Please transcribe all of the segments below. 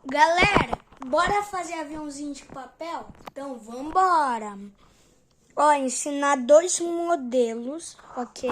Galera, bora fazer aviãozinho de papel? Então, vambora. Ó, ensinar dois modelos, ok?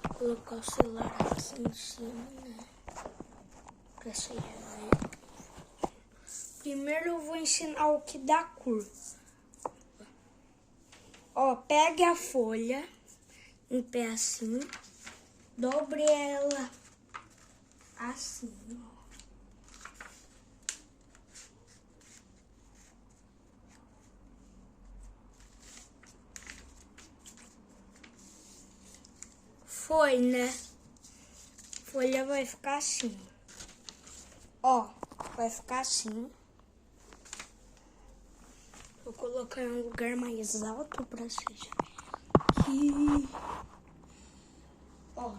Vou colocar o celular aqui em cima, né? Pra vocês verem. Primeiro eu vou ensinar o que dá cor. Ó, pegue a folha em pé assim, dobre ela assim, ó. Foi, né? A folha vai ficar assim. Ó, vai ficar assim. Vou colocar em um lugar mais alto pra vocês verem. Aqui. Ó.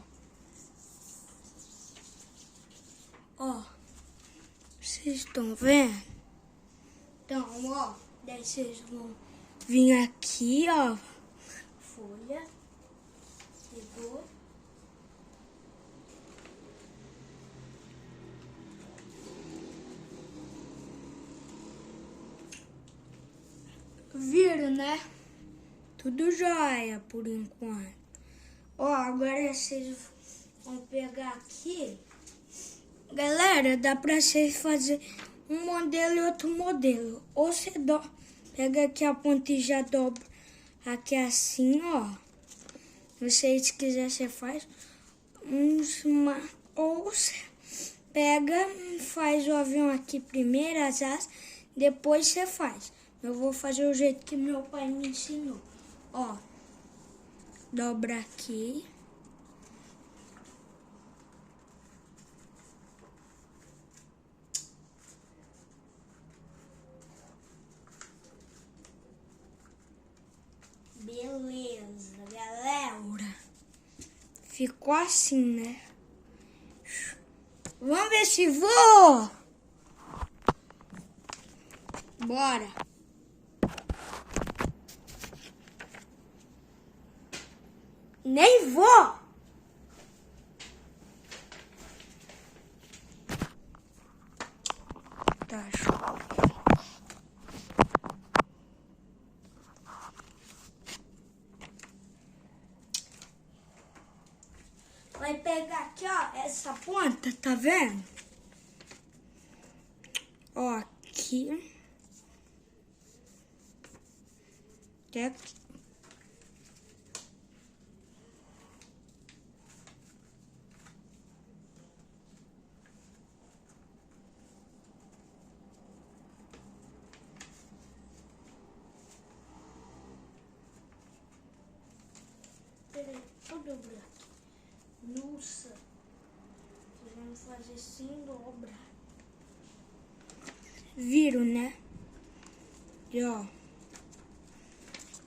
Ó. Vocês estão vendo? Então, ó. Daí vocês vão vir aqui, ó. Folha. Pegou. Viram, né? Tudo jóia por enquanto. Ó, agora vocês vão pegar aqui. Galera, dá pra vocês fazer um modelo e outro modelo. Ou você pega aqui a ponta e já dobra aqui assim, ó. Se vocês quiserem, você faz ou você pega, faz o avião aqui primeiro, as asas, depois você faz. Eu vou fazer o jeito que meu pai me ensinou. Ó, dobra aqui. Beleza, galera. Ficou assim, né? Vamos ver se voa. Bora. Nem vou. Tá, show. Vai pegar aqui, ó, essa ponta, tá vendo? Ó, aqui. Até aqui. Peraí, deixa eu dobrar aqui. Nossa. Vocês vão fazer sem dobra. Viram, né? E ó.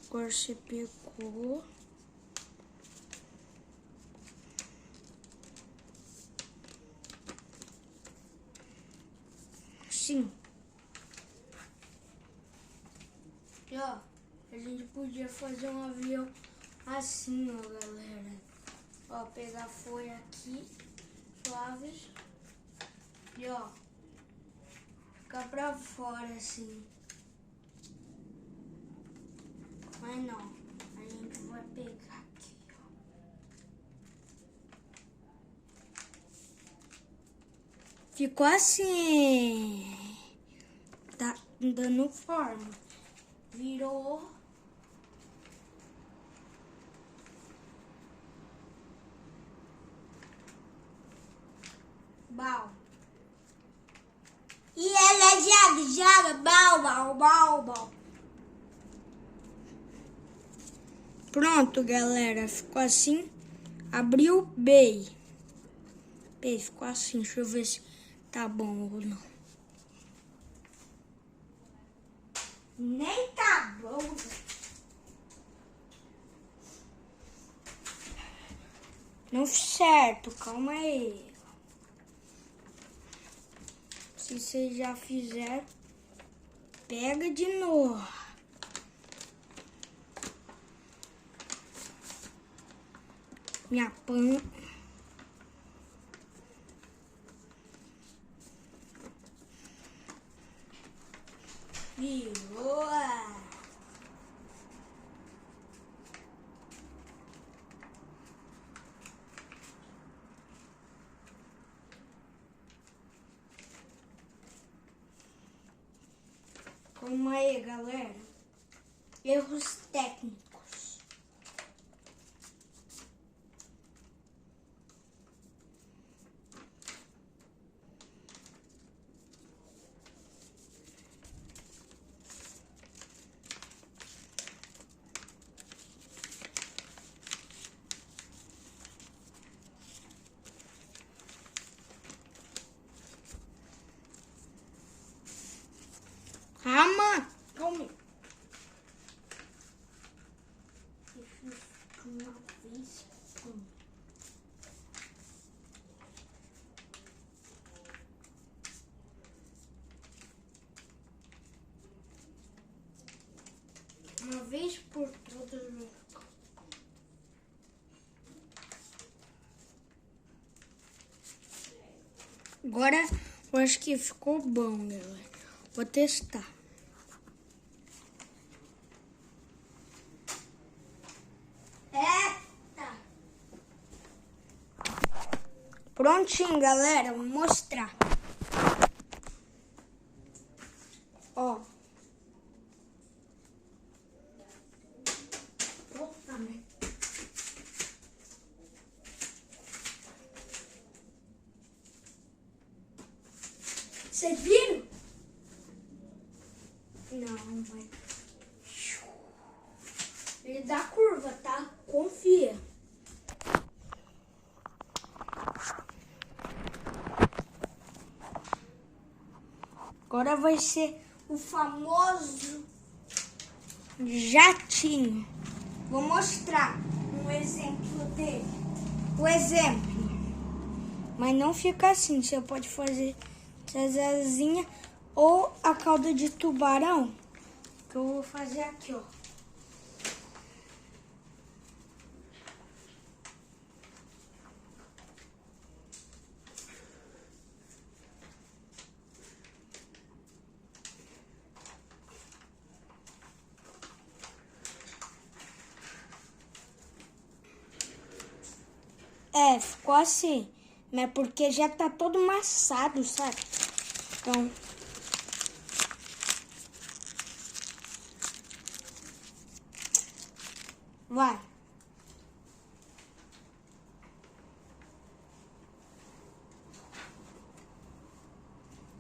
Agora você pegou. Assim. E ó, a gente podia fazer um avião assim, ó, galera. Ó, pegar a folha aqui, suaves. E ó, ficar pra fora assim. Mas não, a gente vai pegar aqui, ó. Ficou assim. Tá dando forma. Virou. Bal. E ela joga, bal. Pronto, galera. Ficou assim. Abriu bem. Bem, ficou assim. Deixa eu ver se tá bom ou não. Nem tá bom. Não certo, calma aí. Se você já fizer, pega de novo. Minha pan. Virou. Calma aí, galera. Erros técnicos. Calma. Calma. Uma vez. Uma vez por todas. Agora eu acho que ficou bom, galera. Vou testar. Eita! Prontinho, galera. Vou mostrar. Ó. Opa, né? Vocês viram? Não, vai. Ele dá curva, tá? Confia. Agora vai ser o famoso jatinho. Vou mostrar um exemplo dele. O exemplo. Mas não fica assim. Você pode fazer as asinhas ou a cauda de tubarão. Que eu vou fazer aqui, ó. É, ficou assim. Mas porque já tá todo amassado, sabe? Então... vai.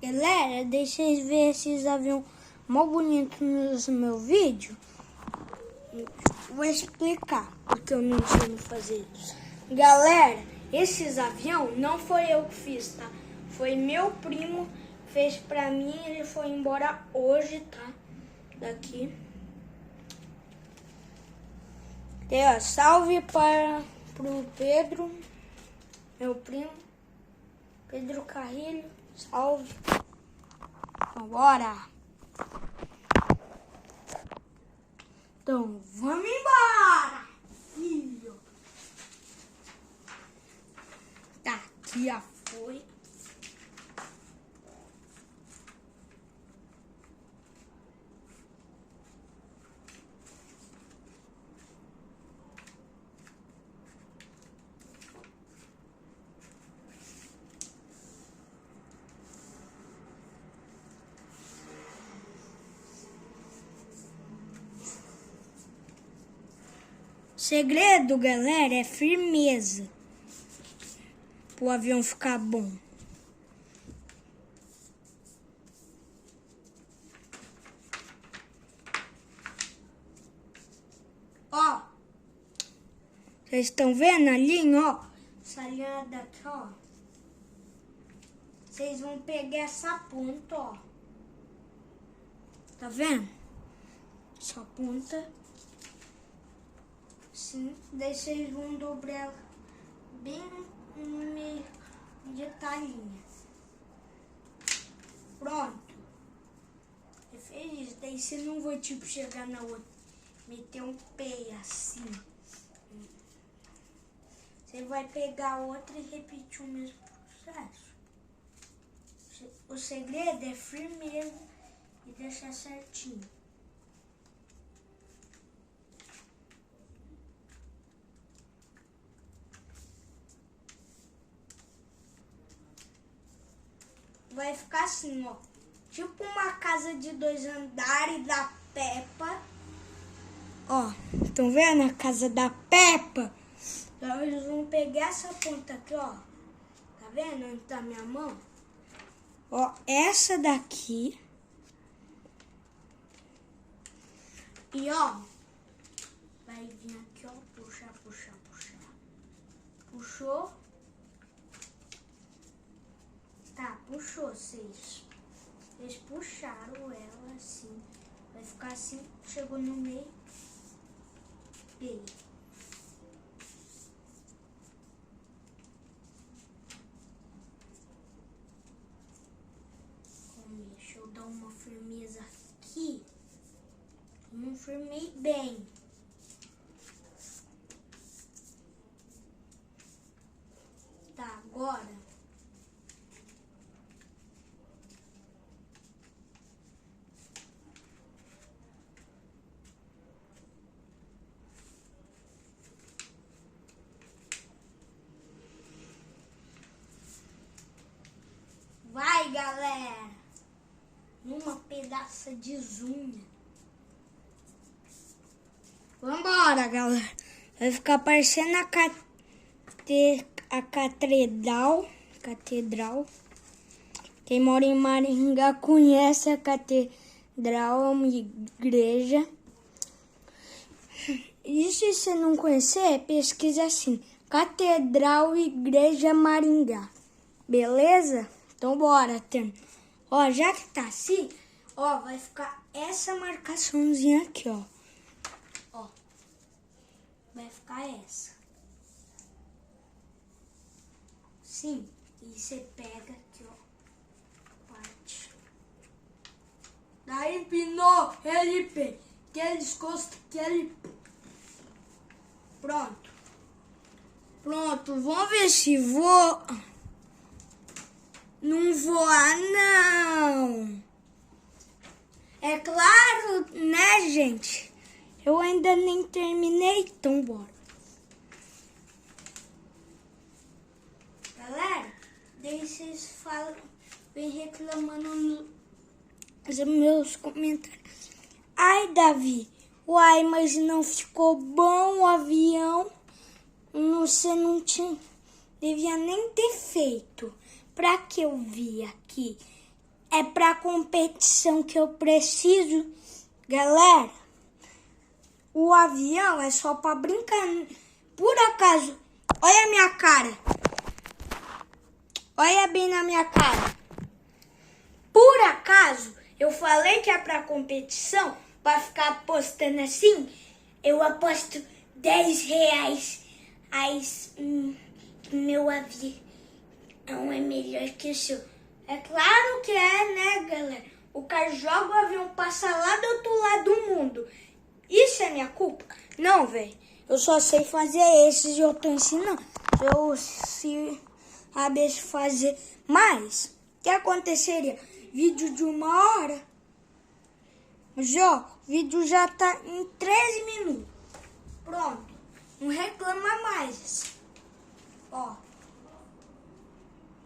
Galera, deixa eu ver esses aviões mó bonitos nos meus vídeos. Vou explicar porque eu não sei fazer isso. Galera, esses aviões não foi eu que fiz, tá? Foi meu primo que fez pra mim. Ele foi embora hoje, tá? Daqui. E, ó, salve pro Pedro, meu primo, Pedro Carrilho, salve. Vambora. Então, vamos embora, filho. Tá, aqui já foi. Segredo, galera, é firmeza. Pro avião ficar bom. Ó. Vocês estão vendo a linha, ó? Essa linha daqui, ó. Vocês vão pegar essa ponta, ó. Tá vendo? Essa ponta. Sim, daí vocês vão dobrar ela bem no meio de talinha. Pronto. Você fez isso, daí você não vai tipo chegar na outra, meter um pé assim. Você vai pegar a outra e repetir o mesmo processo. O segredo é firmeza e deixar certinho. Vai ficar assim, ó. Tipo uma casa de 2 andares da Peppa. Ó, estão vendo a casa da Peppa? Então eles vão pegar essa ponta aqui, ó. Tá vendo onde tá minha mão? Ó, essa daqui. E ó, vai vir aqui, ó. Puxar, puxar, puxar. Puxou. Tá, puxou, vocês puxaram ela assim. Vai ficar assim, chegou no meio. Bem. Deixa eu dar uma firmeza aqui. Não firmei bem. Tá, agora. Vai, galera! Numa pedaça de zoom. Vambora, galera. Vai ficar parecendo a catedral. Quem mora em Maringá conhece a catedral, é uma igreja. E se você não conhecer, pesquisa assim. Catedral Igreja Maringá. Beleza? Então bora, Tem. Ó, já que tá assim, ó, vai ficar essa marcaçãozinha aqui, ó. Ó. Vai ficar essa. Sim. E você pega aqui, ó. Parte. Daí empinou, ele pega. Que eles gostam, que ele... Pronto. Pronto, vamos ver se vou... Não voar, não. É claro, né, gente? Eu ainda nem terminei, então bora. Galera, daí vocês falam, vem reclamando nos meus comentários. Ai, Davi, uai, mas não ficou bom o avião? Você não tinha, devia nem ter feito. Pra que eu vi aqui? É pra competição que eu preciso. Galera, o avião é só pra brincar. Por acaso, olha a minha cara. Olha bem na minha cara. Por acaso, eu falei que é pra competição, pra ficar apostando assim, eu aposto R$10. Meu avião é melhor que o seu. É claro que é, né, galera? O cara joga o avião, passa lá do outro lado do mundo. Isso é minha culpa? Não, velho. Eu só sei fazer esses e eu tô ensinando. Eu saber fazer mais. O que aconteceria? Vídeo de 1 hora. Mas, ó, o vídeo já tá em 13 minutos. Pronto. Não reclama mais. Ó.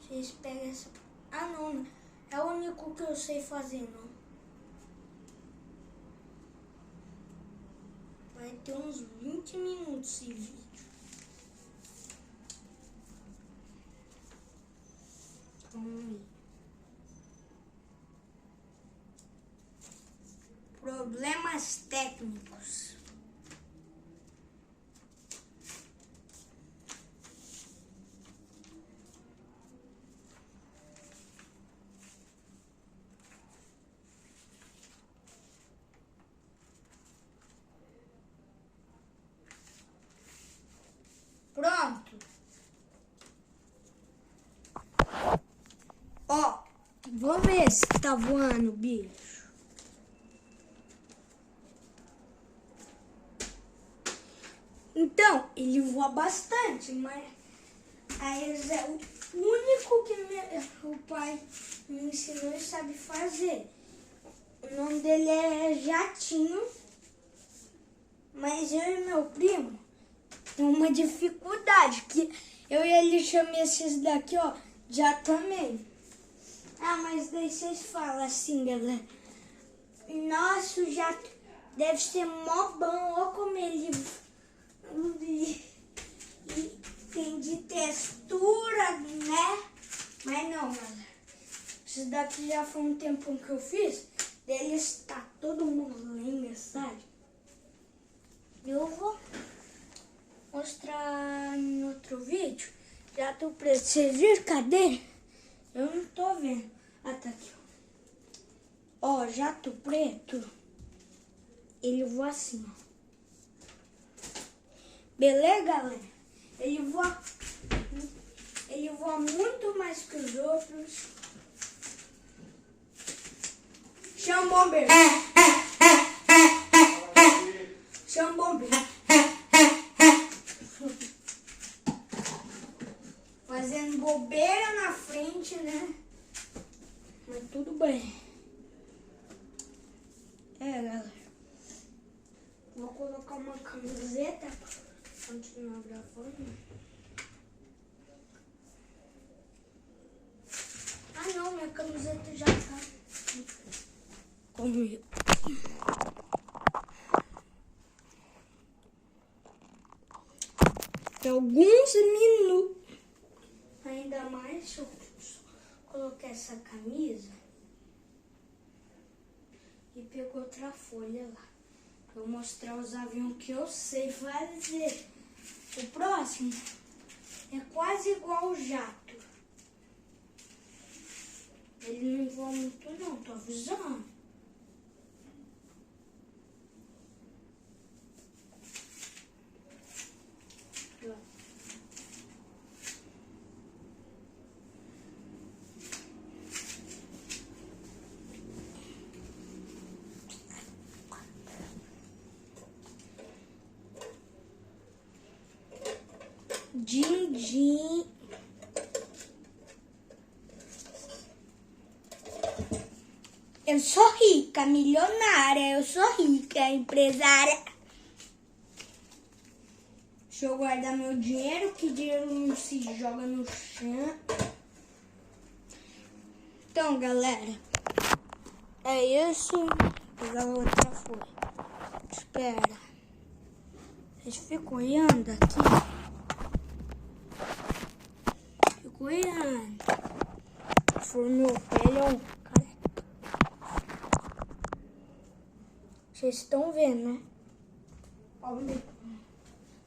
Vocês pegam essa... Ah, não. É o único que eu sei fazer, não. Vai ter uns 20 minutos esse vídeo. Vamos ver. Problemas técnicos. Pronto. Ó, vamos ver se tá voando, bicho. Então, ele voa bastante, mas é o único que o pai me ensinou e sabe fazer. O nome dele é Jatinho. Mas eu e meu primo tem uma dificuldade, que eu e ele chamamos esses daqui, ó, já também. Ah, mas daí vocês falam assim, galera. Nossa, o jato deve ser mó bom, ó como ele tem de textura, né? Mas não, galera. Esses daqui já foi um tempão que eu fiz. Deles tá todo mundo lendo, sabe? Eu vou mostrar em outro vídeo. Já tô preto. Vocês viram? Cadê? Eu não tô vendo. Ah, tá aqui. Ó, jato preto. Ele voa assim, ó. Beleza, galera? Ele voa muito mais que os outros. Chama o bombeiro. Chama o bombeiro. Fazendo bobeira na frente, né? Mas tudo bem. Galera. Vou colocar uma camiseta pra continuar gravando. Ah não, minha camiseta já tá comigo. Tem alguns minutos. Ainda mais se eu colocar essa camisa e pegar outra folha lá. Pra eu mostrar os aviões que eu sei fazer. O próximo é quase igual o jato. Ele não voa muito não, tô avisando. Din-din. Eu sou rica, milionária. Eu sou rica, empresária. Deixa eu guardar meu dinheiro, que dinheiro não se joga no chão. Então, galera, é isso. Vou pegar outra folha. Espera. Vocês ficam olhando aqui. Cuidado. For meu pele, vocês estão vendo, né?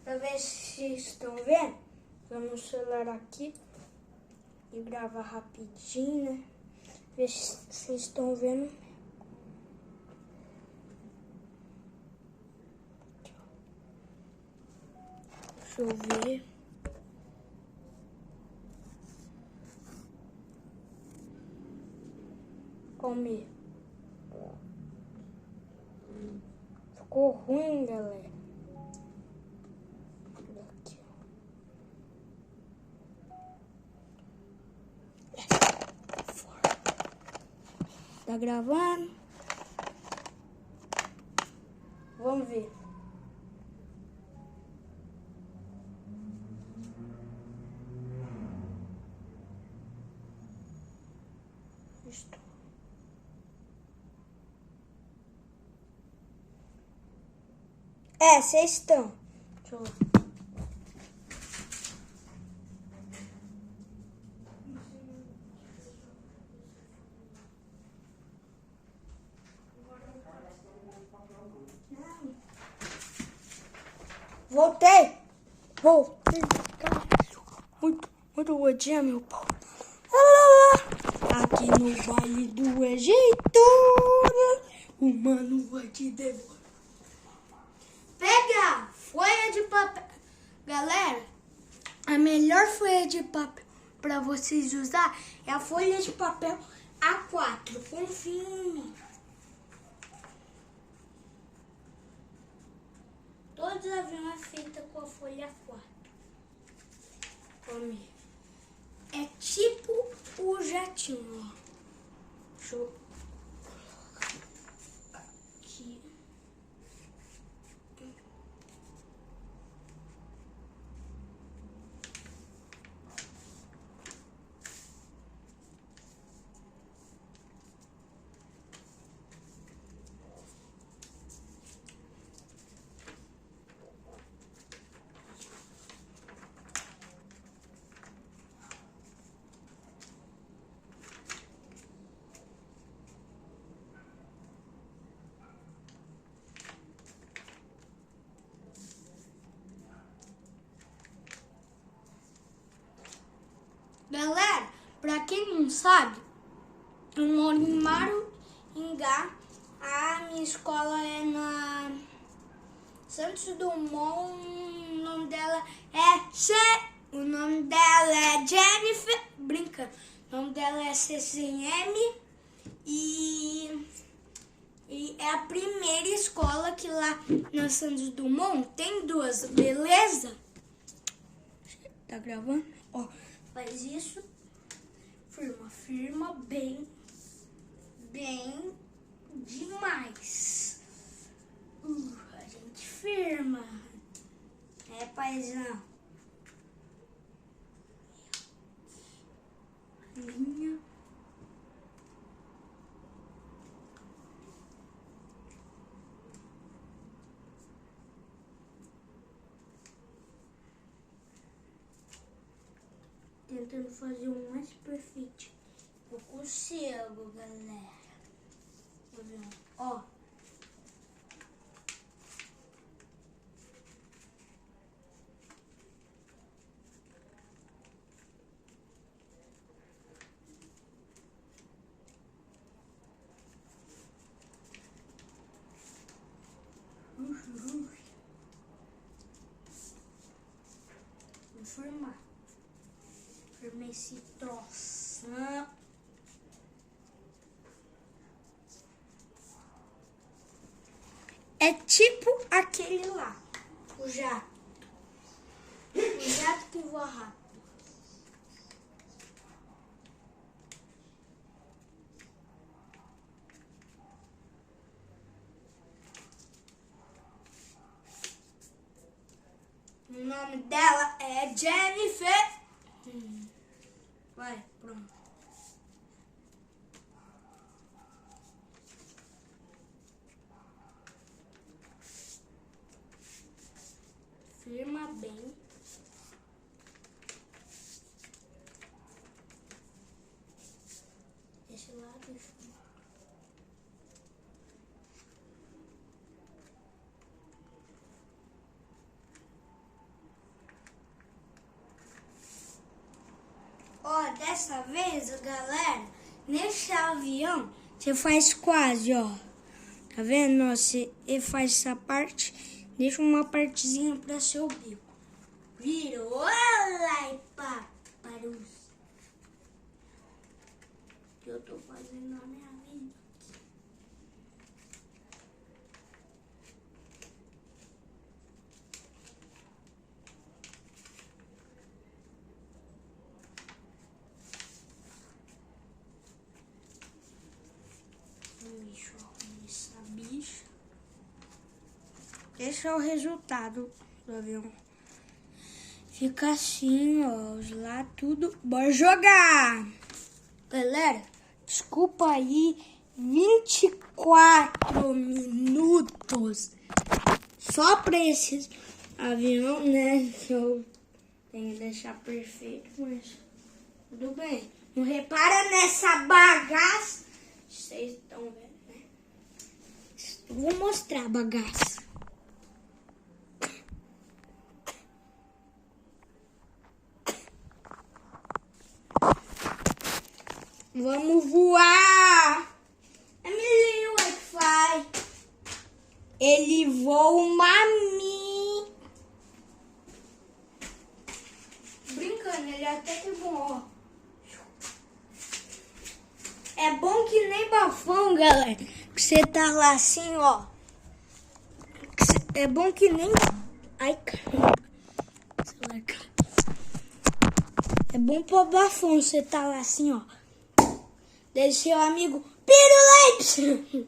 Pra ver se vocês estão vendo, vamos no celular aqui e gravar rapidinho, né? Ver se vocês estão vendo. Deixa eu ver. Comer. Ficou ruim, galera. Aqui, tá gravando? Vamos ver. Estou. Vocês estão. Deixa eu ver. Voltei. Muito gordinha, meu pau. Aqui no Vale do Egito, o mano vai te devorar. Pega folha de papel. Galera, a melhor folha de papel para vocês usar é a folha de papel A4. Confia em mim. Todos os aviões feitos com a folha A4. Come. É tipo o jatinho, ó. Deixa eu... quem não sabe, eu moro em Maringá. A minha escola é na Santos Dumont. O nome dela é Jennifer. Brinca. O nome dela é CCM. E é a primeira escola que lá na Santos Dumont tem duas, beleza? Tá gravando? Ó, faz isso. Firma bem demais. A gente firma. É, paizão. Linha. Tentando fazer o mais perfeito. Eu consigo, galera. Tá vendo? Ó. Vou formar. Formei esse troço. É tipo aquele lá, o jato. O jato que voa rápido. O nome dela é Jennifer. Vai, pronto. Firma bem. Esse lado e firma. Ó, dessa vez, galera, nesse avião, você faz quase, ó. Tá vendo? Ó, você faz essa parte, deixa uma partezinha pra seu bico. Virou, olha e paparus. Que eu tô fazendo na minha vida. Deixa eu arrumar essa bicha. Esse é o resultado do avião. Fica assim, ó, os lá tudo. Bora jogar! Galera, desculpa aí, 24 minutos. Só pra esse avião, né, que eu tenho que deixar perfeito, mas tudo bem. Não repara nessa bagaça. Vocês estão vendo, né? Eu vou mostrar a bagaça. Vamos voar! É meu Wi-Fi. Ele voa uma Mi. Brincando, ele até que bom, ó. É bom que nem bafão, galera. Que você tá lá assim, ó. É bom que nem... Ai, caramba. É bom pro bafão, você tá lá assim, ó. Daí seu amigo, pirulete!